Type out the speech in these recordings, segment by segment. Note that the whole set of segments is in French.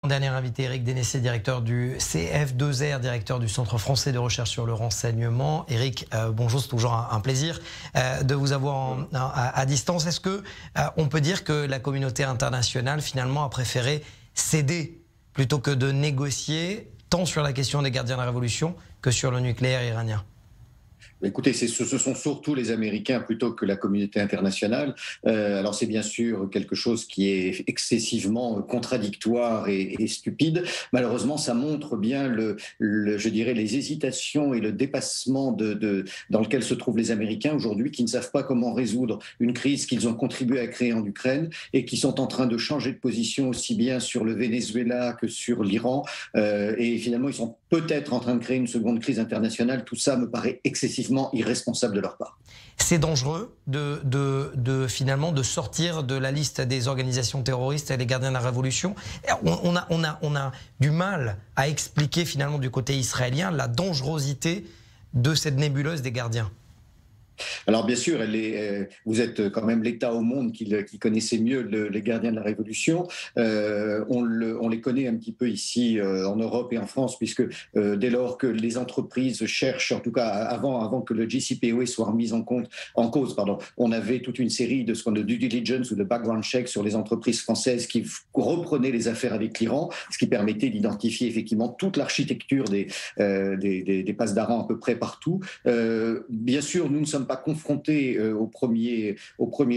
Dernier invité, Éric Dénessé, directeur du CF2R, directeur du Centre français de recherche sur le renseignement. Éric, bonjour, c'est toujours un plaisir de vous avoir à distance. Est-ce que on peut dire que la communauté internationale, finalement, a préféré céder plutôt que de négocier, tant sur la question des gardiens de la Révolution que sur le nucléaire iranien ? Écoutez, ce sont surtout les Américains plutôt que la communauté internationale. Alors c'est bien sûr quelque chose qui est excessivement contradictoire et stupide. Malheureusement, ça montre bien je dirais, les hésitations et le dépassement dans lequel se trouvent les Américains aujourd'hui, qui ne savent pas comment résoudre une crise qu'ils ont contribué à créer en Ukraine et qui sont en train de changer de position aussi bien sur le Venezuela que sur l'Iran. Et finalement, ils sont peut-être en train de créer une seconde crise internationale. Tout ça me paraît excessivement irresponsable de leur part. C'est dangereux finalement de sortir de la liste des organisations terroristes et des gardiens de la Révolution. On a du mal à expliquer finalement du côté israélien la dangerosité de cette nébuleuse des gardiens. Alors bien sûr, vous êtes quand même l'État au monde qui connaissait mieux les gardiens de la Révolution. On les connaît un petit peu ici en Europe et en France, puisque dès lors que les entreprises cherchent, en tout cas avant que le JCPOA soit remis en cause, on avait toute une série de ce qu'on appelle due diligence ou de background check sur les entreprises françaises qui reprenaient les affaires avec l'Iran, ce qui permettait d'identifier effectivement toute l'architecture des passes d'Aran à peu près partout. Bien sûr, nous ne sommes pas confrontés au premier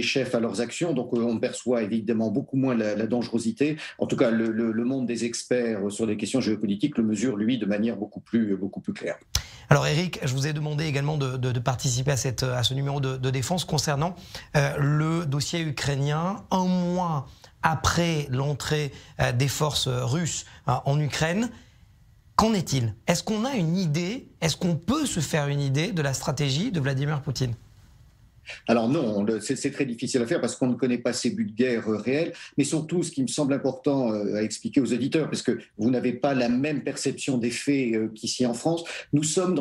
chef à leurs actions, donc on perçoit évidemment beaucoup moins la dangerosité. En tout cas, le monde des experts sur les questions géopolitiques le mesure, lui, de manière beaucoup plus claire. Alors Éric, je vous ai demandé également de participer à ce numéro de défense concernant le dossier ukrainien, un mois après l'entrée des forces russes en Ukraine. Qu'en est-il ? Est-ce qu'on a une idée, est-ce qu'on peut se faire une idée de la stratégie de Vladimir Poutine ? Alors non, c'est très difficile à faire parce qu'on ne connaît pas ces buts de guerre réels, mais surtout ce qui me semble important à expliquer aux auditeurs, parce que vous n'avez pas la même perception des faits qu'ici en France, nous sommes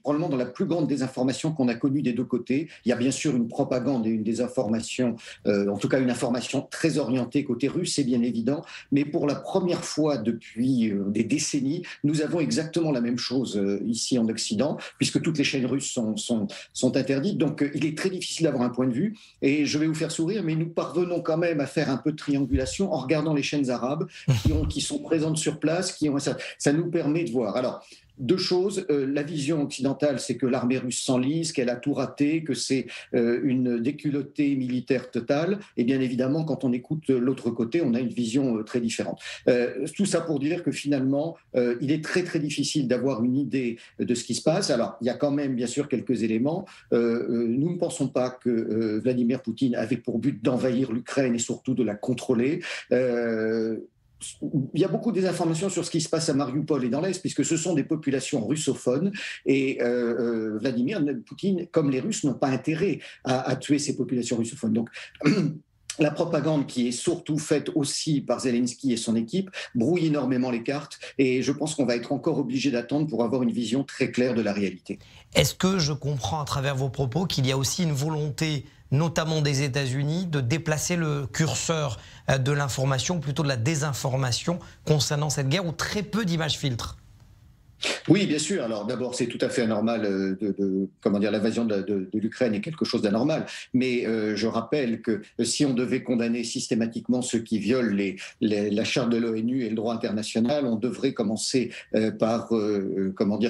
probablement dans la plus grande désinformation qu'on a connue des deux côtés. Il y a bien sûr une propagande et une désinformation, en tout cas une information très orientée côté russe, c'est bien évident, mais pour la première fois depuis des décennies, nous avons exactement la même chose ici en Occident, puisque toutes les chaînes russes sont interdites, donc il est très difficile d'avoir un point de vue, et je vais vous faire sourire, mais nous parvenons quand même à faire un peu de triangulation en regardant les chaînes arabes qui sont présentes sur place, ça nous permet de voir. Alors, deux choses, la vision occidentale, c'est que l'armée russe s'enlise, qu'elle a tout raté, que c'est une déculottée militaire totale, et bien évidemment, quand on écoute l'autre côté, on a une vision très différente. Tout ça pour dire que finalement, il est très très difficile d'avoir une idée de ce qui se passe. Alors, il y a quand même bien sûr quelques éléments. Nous ne pensons pas que Vladimir Poutine avait pour but d'envahir l'Ukraine et surtout de la contrôler. Il y a beaucoup des informations sur ce qui se passe à Mariupol et dans l'Est, puisque ce sont des populations russophones, et Vladimir Poutine, comme les Russes, n'ont pas intérêt à tuer ces populations russophones. Donc, la propagande qui est surtout faite aussi par Zelensky et son équipe brouille énormément les cartes, et je pense qu'on va être encore obligé d'attendre pour avoir une vision très claire de la réalité. Est-ce que je comprends à travers vos propos qu'il y a aussi une volonté, notamment des États-Unis, de déplacer le curseur de l'information, plutôt de la désinformation concernant cette guerre, où très peu d'images filtrent ? Oui, bien sûr. Alors d'abord, c'est tout à fait anormal l'invasion de l'Ukraine est quelque chose d'anormal. Mais je rappelle que si on devait condamner systématiquement ceux qui violent la charte de l'ONU et le droit international, on devrait commencer par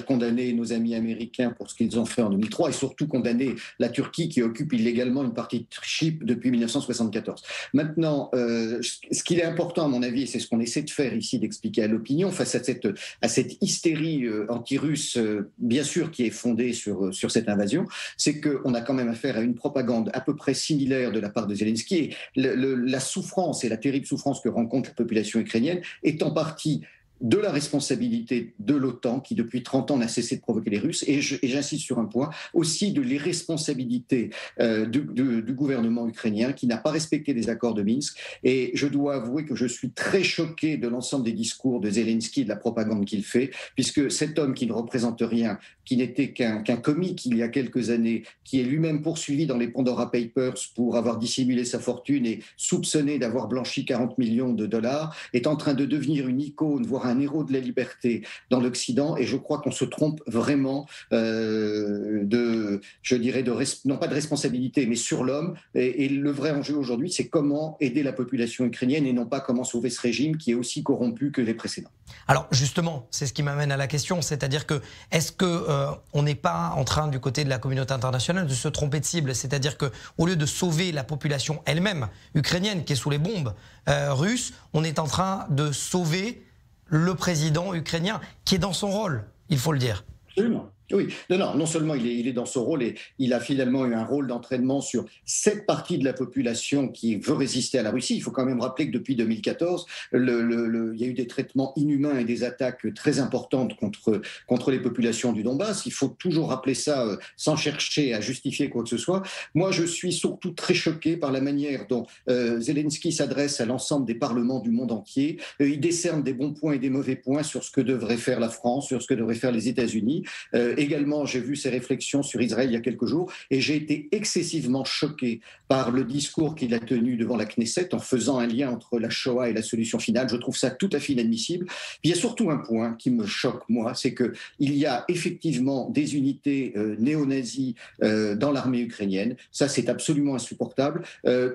condamner nos amis américains pour ce qu'ils ont fait en 2003, et surtout condamner la Turquie qui occupe illégalement une partie de Chypre depuis 1974. Maintenant, ce qu'il est important à mon avis, et c'est ce qu'on essaie de faire ici, d'expliquer à l'opinion face à cette hystérie anti-russe, bien sûr, qui est fondée sur cette invasion, c'est qu'on a quand même affaire à une propagande à peu près similaire de la part de Zelensky. Et la souffrance et la terrible souffrance que rencontre la population ukrainienne est en partie de la responsabilité de l'OTAN, qui depuis 30 ans n'a cessé de provoquer les Russes, et j'insiste sur un point, aussi de l'irresponsabilité du gouvernement ukrainien, qui n'a pas respecté les accords de Minsk. Et je dois avouer que je suis très choqué de l'ensemble des discours de Zelensky, de la propagande qu'il fait, puisque cet homme qui ne représente rien, qui n'était qu'un comique il y a quelques années, qui est lui-même poursuivi dans les Pandora Papers pour avoir dissimulé sa fortune et soupçonné d'avoir blanchi 40 millions de dollars, est en train de devenir une icône, voire un héros de la liberté dans l'Occident. Et je crois qu'on se trompe vraiment je dirais, non pas de responsabilité, mais sur l'homme. Et le vrai enjeu aujourd'hui, c'est comment aider la population ukrainienne et non pas comment sauver ce régime qui est aussi corrompu que les précédents. Alors justement, c'est ce qui m'amène à la question, c'est-à-dire que est-ce qu'on n'est pas en train du côté de la communauté internationale de se tromper de cible, c'est-à-dire qu'au lieu de sauver la population elle-même ukrainienne qui est sous les bombes russes, on est en train de sauver le président ukrainien qui est dans son rôle, il faut le dire. Absolument. Oui, non seulement il est dans son rôle et il a finalement eu un rôle d'entraînement sur cette partie de la population qui veut résister à la Russie. Il faut quand même rappeler que depuis 2014, il y a eu des traitements inhumains et des attaques très importantes contre les populations du Donbass. Il faut toujours rappeler ça sans chercher à justifier quoi que ce soit. Moi, je suis surtout très choqué par la manière dont Zelensky s'adresse à l'ensemble des parlements du monde entier. Il décerne des bons points et des mauvais points sur ce que devrait faire la France, sur ce que devraient faire les États-Unis. Également, j'ai vu ses réflexions sur Israël il y a quelques jours et j'ai été excessivement choqué par le discours qu'il a tenu devant la Knesset en faisant un lien entre la Shoah et la solution finale. Je trouve ça tout à fait inadmissible. Puis il y a surtout un point qui me choque, moi, c'est qu'il y a effectivement des unités néo-nazies dans l'armée ukrainienne. Ça, c'est absolument insupportable.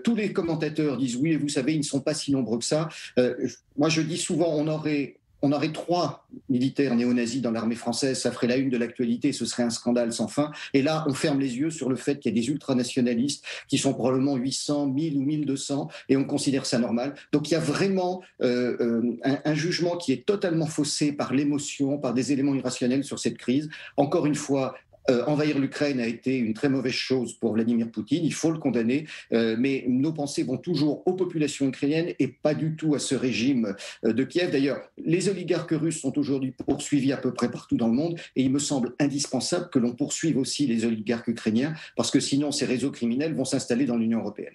Tous les commentateurs disent oui, et vous savez, ils ne sont pas si nombreux que ça. Moi, je dis souvent, on aurait 3 militaires néo-nazis dans l'armée française, ça ferait la une de l'actualité, ce serait un scandale sans fin. Et là, on ferme les yeux sur le fait qu'il y a des ultranationalistes qui sont probablement 800, 1000 ou 1200, et on considère ça normal. Donc il y a vraiment un jugement qui est totalement faussé par l'émotion, par des éléments irrationnels sur cette crise. Encore une fois, envahir l'Ukraine a été une très mauvaise chose pour Vladimir Poutine, il faut le condamner, mais nos pensées vont toujours aux populations ukrainiennes et pas du tout à ce régime de Kiev. D'ailleurs, les oligarques russes sont aujourd'hui poursuivis à peu près partout dans le monde et il me semble indispensable que l'on poursuive aussi les oligarques ukrainiens parce que sinon ces réseaux criminels vont s'installer dans l'Union européenne.